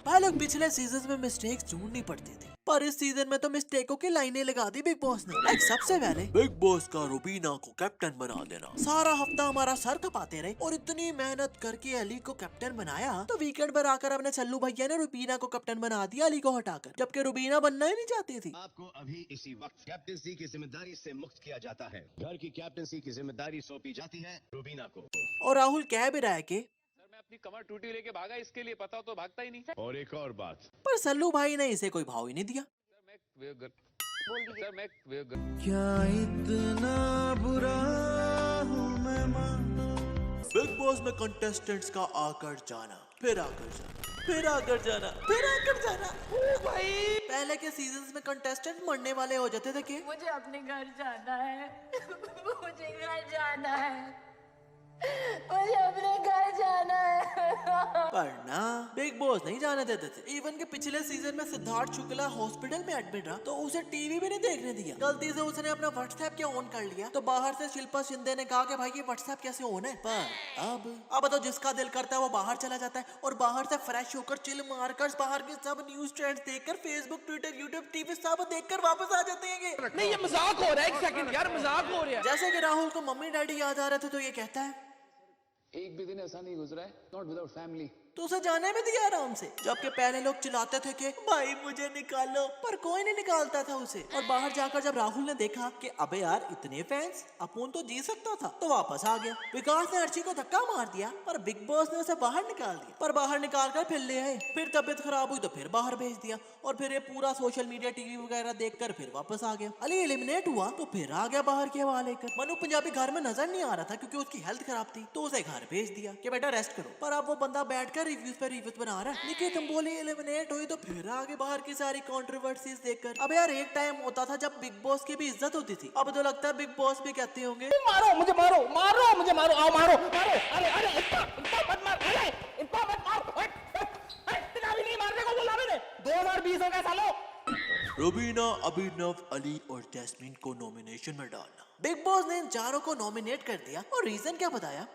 भाई लोग पिछले सीजन में मिस्टेक्स ढूंढनी पड़ती थी, पर इस सीजन में तो मिस्टेकों की लाइनें लगा दी बिग बॉस ने। लाइक सबसे पहले बिग बॉस का रुबीना को कैप्टन बना देना। सारा हफ्ता हमारा सर खपाते रहे और इतनी मेहनत करके अली को कैप्टन बनाया, तो वीकेंड पर आकर अपने सल्लू भैया ने रुबीना को कैप्टन बना दिया अली को हटाकर, जबकि रुबीना बनना ही नहीं चाहती थी। आपको अभी इसी वक्त कैप्टनसी की जिम्मेदारी से मुक्त किया जाता है। घर की कैप्टनसी की जिम्मेदारी सौंपी जाती है रुबीना को। और राहुल कह भी रहा है कि सर मैं अपनी कमर टूटी लेके भागा, इसके लिए पता तो भागता ही नहीं। और एक और बात, पर सल्लू भाई ने इसे कोई भाव ही नहीं दिया। सर मैं क्या इतना बुरा हूँ मैं मानो। बिग बॉस में कंटेस्टेंट्स का आकर जाना, फिर आकर जाना, फिर आकर जाना, फिर आकर जाना। ओ भाई, पहले के सीजन्स में कंटेस्टेंट मरने वाले हो जाते थे कि मुझे अपने घर जाना है। मुझे घर जाना है। मुझे अपने घर जाना है। पर ना, बिग बॉस नहीं जाने देते थे। इवन के पिछले सीजन में सिद्धार्थ शुक्ला हॉस्पिटल में एडमिट रहा तो उसे टीवी भी नहीं देखने दिया। गलती से उसने अपना व्हाट्सएप क्या ऑन कर लिया तो बाहर से शिल्पा शिंदे ने कहा कि भाई ये व्हाट्सएप कैसे ऑन है। पर अब तो जिसका दिल करता है वो बाहर चला जाता है और बाहर से फ्रेश होकर चिल मारकर बाहर के सब न्यूज ट्रेंड्स देखकर फेसबुक ट्विटर यूट्यूब टीवी सब देखकर वापस आ जाते हैं। नहीं ये मजाक हो रहा है, एक सेकंड यार, मजाक हो रहा है। जैसे कि राहुल को मम्मी डैडी याद आ रहे थे तो ये कहता है एक भी दिन ऐसा नहीं गुजरा है नॉट विदाउट फैमिली। तो उसे जाने भी दिया आराम से, जबकि पहले लोग चिल्लाते थे कि भाई मुझे निकालो, पर कोई नहीं निकालता था उसे। और बाहर जाकर जब राहुल ने देखा कि अबे यार इतने फैंस, अपुन तो जी सकता था, तो वापस आ गया। विकास ने अर्शी को धक्का मार दिया पर बिग बॉस ने उसे बाहर निकाल दिया। पर बाहर निकाल कर फिर ले आए, फिर तबीयत खराब हुई तो फिर बाहर भेज दिया और फिर ये पूरा सोशल मीडिया टीवी वगैरह देखकर फिर वापस आ गया। अली एलिमिनेट हुआ तो फिर आ गया बाहर की हवा लेकर। मनु पंजाबी घर में नजर नहीं आ रहा था क्योंकि उसकी हेल्थ खराब थी, तो उसे घर भेज दिया कि बेटा रेस्ट करो। पर अब वो बंदा बैठकर रिव्यूज पे रिव्यूज बना रहा है। निकी तंबोली एलिमिनेट हुई तो फिर आगे बाहर की सारी कंट्रोवर्सीज देखकर। अब यार एक टाइम होता था जब बिग बॉस की भी इज्जत होती थी, अब तो लगता है बिग बॉस भी कहते होंगे मारो मुझे, मारो मारो मुझे, मारो आओ मारो मारो। अरे अरे इतना मत मार, अरे इतना मत मार। इतना भी नहीं मारने को बोला मैंने। 2020 हो गया सालो। रुबीना, अभिनव, अली और जैस्मीन को नॉमिनेशन में डालना। बिग बॉस ने इन चारों को नॉमिनेट कर दिया और रीजन क्या बताया।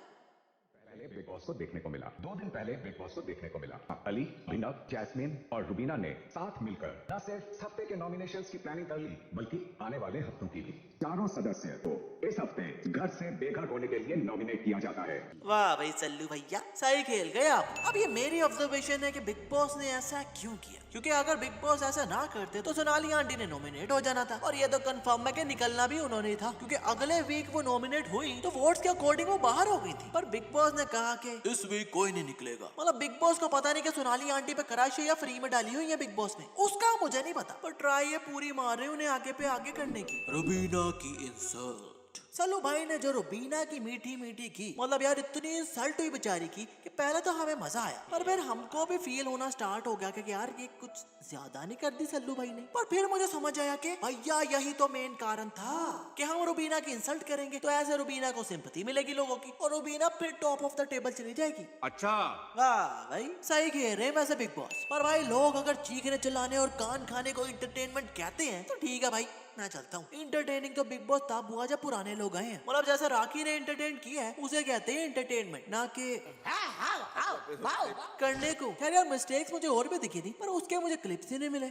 पहले बिग बॉस को देखने को मिला, 2 दिन पहले बिग बॉस को देखने को मिला। अली, अभिनव, जैस्मीन और रुबीना ने साथ मिलकर न सिर्फ इस हफ्ते के नॉमिनेशंस की प्लानिंग कर ली बल्कि आने वाले हफ्तों की भी। चारों सदस्य को इस हफ्ते घर से बेघर होने के लिए नॉमिनेट किया जाता है। वाह भाई सल्लू भैया, सही खेल गए आप। अब ये मेरी ऑब्जर्वेशन है कि बिग बॉस ने ऐसा क्यों किया, क्योंकि अगर बिग बॉस ऐसा ना करते तो सोनाली आंटी ने नॉमिनेट हो जाना था। और ये तो कंफर्म है कि निकलना भी उन्होंने था, क्योंकि अगले वीक वो नॉमिनेट हुई तो वोट्स के अकॉर्डिंग वो बाहर हो गई थी। पर बिग बॉस ने कहा कि इस वीक कोई नहीं निकलेगा। मतलब बिग बॉस को पता नहीं कि सोनाली आंटी पे कराशी या फ्री में डाली हुई है बिग बॉस ने, उसका मुझे नहीं पता। पर ट्राई ये पूरी मार रहे उन्हें आगे पे आगे करने की। रुबीना की इंसल्ट। सल्लू भाई ने जो रुबीना की मीठी मीठी की, मतलब यार इतनी इंसल्ट हुई बेचारी की कि पहले तो हमें मजा आया, पर फिर हमको भी फील होना स्टार्ट हो गया कि यार ये कुछ ज्यादा नहीं कर दी सल्लू भाई ने। पर फिर मुझे समझ आया कि भैया यही तो मेन कारण था कि हम रुबीना की इंसल्ट करेंगे तो ऐसे रुबीना को सिंपैथी मिलेगी लोगों की और रुबीना फिर टॉप ऑफ द टेबल चली जाएगी। अच्छा, वाह भाई सही कह रहे हैं वैसे बिग बॉस। पर भाई लोग अगर चीखने चिल्लाने और कान खाने को इंटरटेनमेंट कहते हैं तो ठीक है भाई, मैं चलता हूँ। इंटरटेनिंग तो बिग बॉस तब हुआ जब पुराने लोग आए हैं। मतलब जैसा राखी ने इंटरटेन किया है उसे कहते हैं इंटरटेनमेंट, ना कि करने को। खैर यार मिस्टेक्स मुझे और भी दिखी थी पर उसके मुझे क्लिप्स ही नहीं मिले।